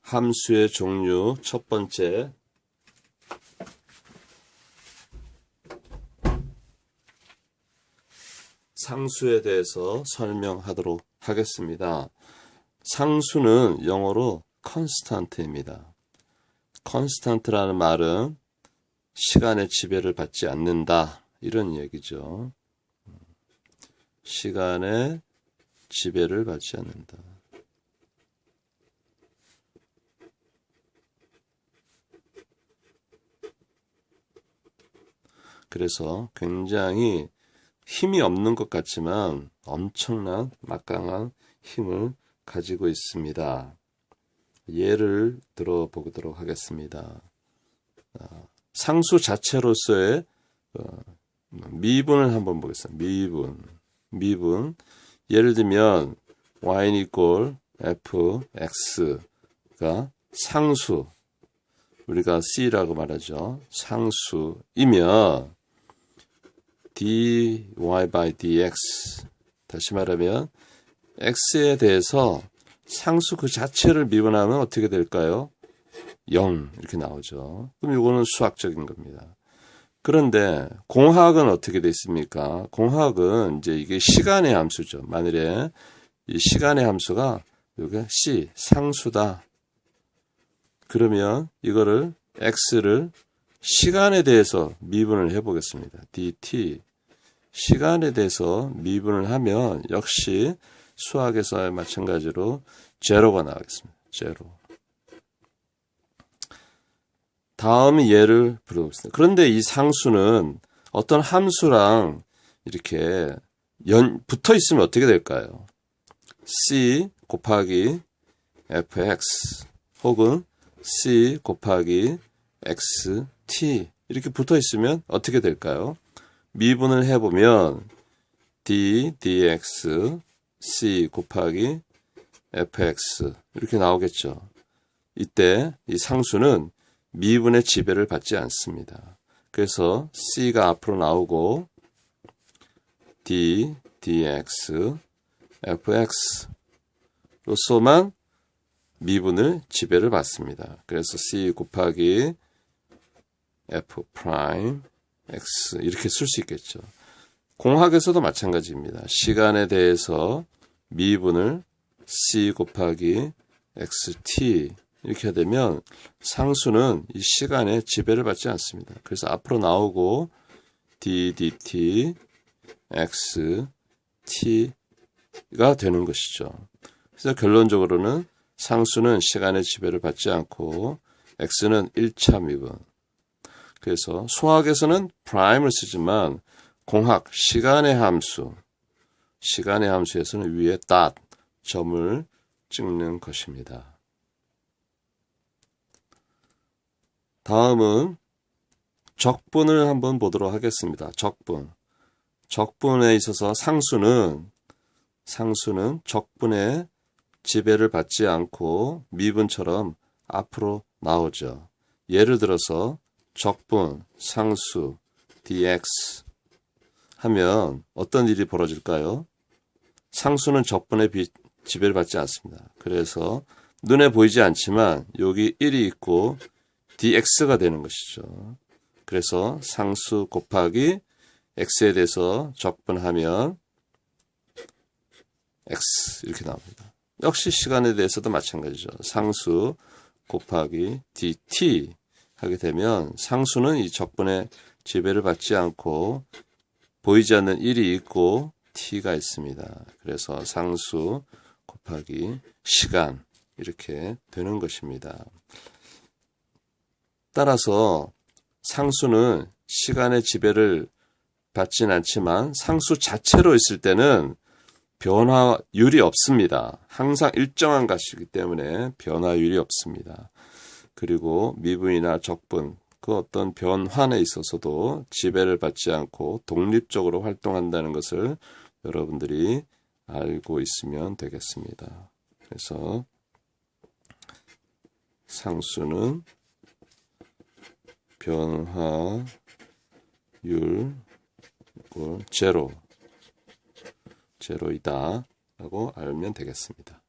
함수의 종류 첫 번째, 상수에 대해서 설명하도록 하겠습니다. 상수는 영어로 constant입니다. constant라는 말은 시간의 지배를 받지 않는다, 이런 얘기죠. 시간의 지배를 받지 않는다. 그래서 굉장히 힘이 없는 것 같지만 엄청난 막강한 힘을 가지고 있습니다. 예를 들어보도록 하겠습니다. 상수 자체로서의 미분을 한번 보겠습니다. 미분. 예를 들면 y equal fx가 상수, 우리가 c라고 말하죠. 상수이면 dy by dx, 다시 말하면 x에 대해서 상수 그 자체를 미분하면 어떻게 될까요? 0 이렇게 나오죠. 그럼 이거는 수학적인 겁니다. 그런데 공학은 어떻게 돼 있습니까? 공학은 이제 이게 시간의 함수죠. 만일에 이 시간의 함수가 여기 c 상수다. 그러면 이거를 x를 시간에 대해서 미분을 해보겠습니다. dt 시간에 대해서 미분을 하면 역시 수학에서 마찬가지로 제로가 나오겠습니다. 제로. 다음 예를 들어보겠습니다. 그런데 이 상수는 어떤 함수랑 이렇게 붙어 있으면 어떻게 될까요? c 곱하기 fx 혹은 c 곱하기 xt 이렇게 붙어 있으면 어떻게 될까요? 미분을 해보면 d dx c 곱하기 fx 이렇게 나오겠죠. 이때 이 상수는 미분의 지배를 받지 않습니다. 그래서 c가 앞으로 나오고 d dx fx로서만 미분을 지배를 받습니다. 그래서 c 곱하기 f 프라임 x 이렇게 쓸 수 있겠죠. 공학에서도 마찬가지입니다. 시간에 대해서 미분을 c 곱하기 xt 이렇게 되면 상수는 이 시간에 지배를 받지 않습니다. 그래서 앞으로 나오고 d dt x t가 되는 것이죠. 그래서 결론적으로는 상수는 시간의 지배를 받지 않고 x는 1차 미분. 그래서 수학에서는 프라임을 쓰지만 공학 시간의 함수에서는 위에 닷 점을 찍는 것입니다. 다음은 적분을 한번 보도록 하겠습니다. 적분에 있어서 상수는 적분의 지배를 받지 않고 미분처럼 앞으로 나오죠. 예를 들어서 적분 상수 dx 하면 어떤 일이 벌어질까요? 상수는 적분의 지배를 받지 않습니다. 그래서 눈에 보이지 않지만 여기 1이 있고 dx가 되는 것이죠. 그래서 상수 곱하기 x에 대해서 적분하면 x 이렇게 나옵니다. 역시 시간에 대해서도 마찬가지죠. 상수 곱하기 dt 하게 되면 상수는 이 적분의 지배를 받지 않고 보이지 않는 1이 있고 t가 있습니다. 그래서 상수 곱하기 시간 이렇게 되는 것입니다. 따라서 상수는 시간의 지배를 받진 않지만 상수 자체로 있을 때는 변화율이 없습니다. 항상 일정한 값이기 때문에 변화율이 없습니다. 그리고 미분이나 적분, 그 어떤 변환에 있어서도 지배를 받지 않고 독립적으로 활동한다는 것을 여러분들이 알고 있으면 되겠습니다. 그래서 상수는 변화율 제로이다 라고 알면 되겠습니다.